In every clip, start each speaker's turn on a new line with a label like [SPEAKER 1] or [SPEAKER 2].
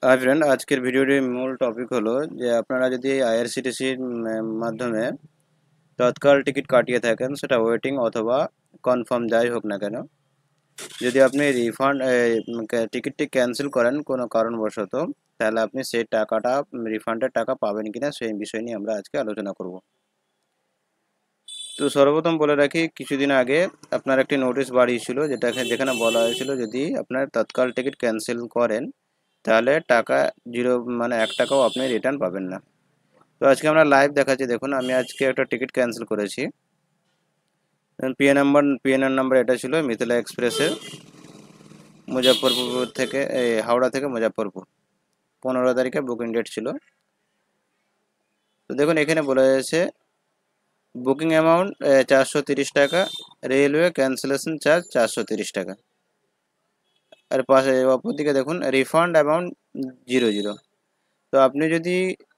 [SPEAKER 1] Hi friend, আজকের ভিডিওটির মূল টপিক হলো যে আপনারা যদি আইআরসিটিসির মাধ্যমে তৎকাল টিকিট কাটিয়ে থাকেন, সেটা ওয়েটিং অথবা কনফার্ম যাই হোক না কেন, যদি আপনি রিফান্ড টিকিটটি ক্যান্সেল করেন কোনো কারণবশত, তাহলে আপনি সেই টাকাটা রিফান্ডের টাকা পাবেন কিনা সেই বিষয় নিয়ে আমরা আজকে আলোচনা করব। তো সর্বপ্রথম বলে রাখি, কিছুদিন আগে আপনার একটি নোটিশ বাড়িয়েছিল যেখানে বলা হয়েছিল যদি আপনার তৎকাল টিকিট ক্যান্সেল করেন তাহলে টাকা জিরো, মানে 1 টাকাও আপনি রিটার্ন পাবেন না। তো আজকে আমরা লাইভ দেখাচ্ছি। দেখুন, আমি আজকে একটা টিকিট ক্যান্সেল করেছি। পিএনআর নাম্বার এটা ছিল মিথিলা এক্সপ্রেসের, মুজফ্ফরপুর থেকে হাওড়া থেকে মুজফ্ফরপুর, 15 তারিখে বুকিং ডেট ছিল। তো দেখুন, এখানে বলা হয়েছে বুকিং অ্যামাউন্ট 430 টাকা, রেলওয়ে ক্যান্সেলেশন চার্জ 430 টাকা। আর পাশে অপরদিকে দেখুন রিফান্ড অ্যামাউন্ট 00। তো আপনি যদি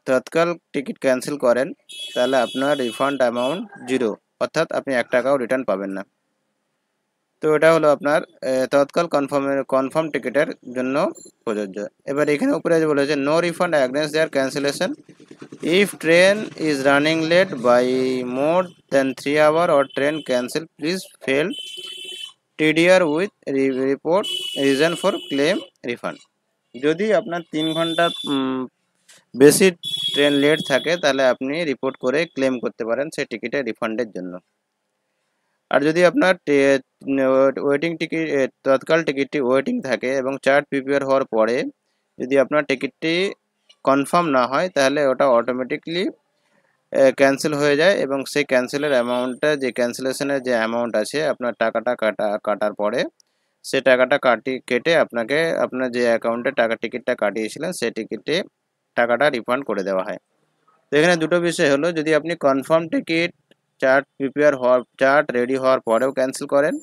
[SPEAKER 1] তৎকাল টিকিট ক্যান্সেল করেন তাহলে আপনার রিফান্ড অ্যামাউন্ট 0, অর্থাৎ আপনি 1 টাকাও রিটার্ন পাবেন না। তো এটা হলো আপনার তৎকাল কনফার্ম টিকিটের জন্য প্রযোজ্য। এবার এখানে উপরে যে বলেছে no refund against their cancellation if train is running late by more than 3 hour or train cancel please file TDR with report reason for claim refund. যদি আপনার 3 ঘন্টা বেশি ট্রেন লেট থাকে তাহলে আপনি রিপোর্ট করে ক্লেম করতে পারেন সেই টিকিটের রিফান্ডের জন্য। আর যদি আপনার ওয়েটিং টিকিট তৎকাল টিকিটটি ওয়েটিং থাকে এবং চার্ট প্রিপেয়ার হওয়ার পরে যদি আপনার টিকিটটি কনফার্ম না হয় তাহলে ওটা অটোমেটিকলি ক্যান্সেল হয়ে যায় এবং সেই ক্যান্সেলের অ্যামাউন্টটা, যে ক্যান্সেলেশনের যে অ্যামাউন্ট আছে আপনার টাকাটা কাটার পরে সে টাকাটা কেটে আপনাকে আপনার যে অ্যাকাউন্টে টিকিটটা কাটিয়েছিলেন সেই টাকাটা রিফান্ড করে দেওয়া হয়। তো এখানে দুটো বিষয় হলো, যদি আপনি কনফার্ম টিকিট চার্ট রেডি হওয়ার পরেও ক্যান্সেল করেন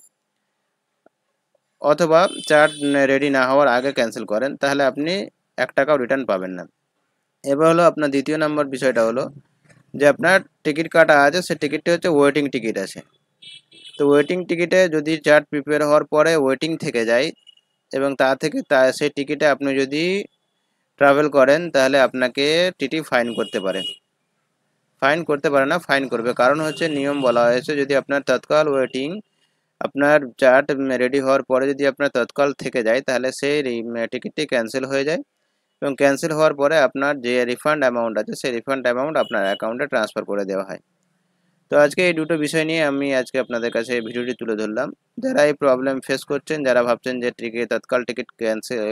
[SPEAKER 1] অথবা চার্ট রেডি না হওয়ার আগে ক্যান্সেল করেন তাহলে আপনি 1 টাকাও রিটার্ন পাবেন না। এবার হলো আপনার দ্বিতীয় নম্বর বিষয়টা হলো যে আপনার টিকিট কাটা আছে, সে টিকিটটি হচ্ছে ওয়েটিং টিকিট আছে। তো ওয়েটিং টিকিটে যদি চার্ট প্রিপেয়ার হওয়ার পরে ওয়েটিং থেকে যায় এবং সেই টিকিটে আপনি যদি ট্রাভেল করেন তাহলে আপনাকে টিটি ফাইন করতে পারে না, ফাইন করবে। কারণ হচ্ছে নিয়ম বলা হয়েছে, যদি আপনার তৎকাল ওয়েটিং আপনার চার্ট রেডি হওয়ার পরে যদি আপনার তৎকাল থেকে যায় তাহলে সেই টিকিটটি ক্যান্সেল হয়ে যায় এবং ক্যান্সেল হওয়ার পরে আপনার যে রিফান্ড অ্যামাউন্ট আছে সেই রিফান্ড অ্যামাউন্ট আপনার অ্যাকাউন্টে ট্রান্সফার করে দেওয়া হয়। তো আজকে এই দুটো বিষয় নিয়ে আমি আজকে আপনাদের কাছে এই ভিডিওটি তুলে ধরলাম। যারা এই প্রবলেম ফেস করছেন, যারা ভাবছেন যে তৎকাল টিকিট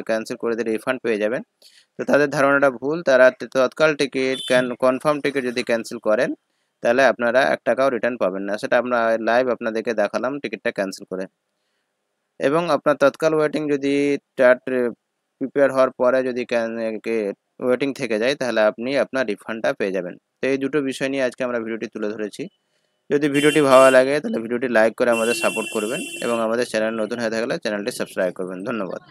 [SPEAKER 1] ক্যান্সেল করে দিয়ে রিফান্ড পেয়ে যাবেন, তো তাদের ধারণাটা ভুল। তারা তৎকাল টিকিট কনফার্ম টিকিট যদি ক্যান্সেল করেন তাহলে আপনারা 1 টাকাও রিটার্ন পাবেন না। সেটা আমরা লাইভ আপনাদেরকে দেখালাম টিকিটটা ক্যান্সেল করে। এবং আপনার তৎকাল ওয়েটিং যদি চার্ট প্রিপেয়ার হওয়ার পরে যদি ওয়েটিং থেকে যায় তাহলে আপনি আপনার রিফান্ডটা পেয়ে যাবেন। তো এই দুটো বিষয় নিয়ে আজকে আমরা ভিডিওটি তুলে ধরেছি। যদি ভিডিওটি ভালো লাগে তাহলে ভিডিওটি লাইক করে আমাদের সাপোর্ট করবেন এবং আমাদের চ্যানেল নতুন হয়ে থাকলে চ্যানেলটি সাবস্ক্রাইব করবেন। ধন্যবাদ।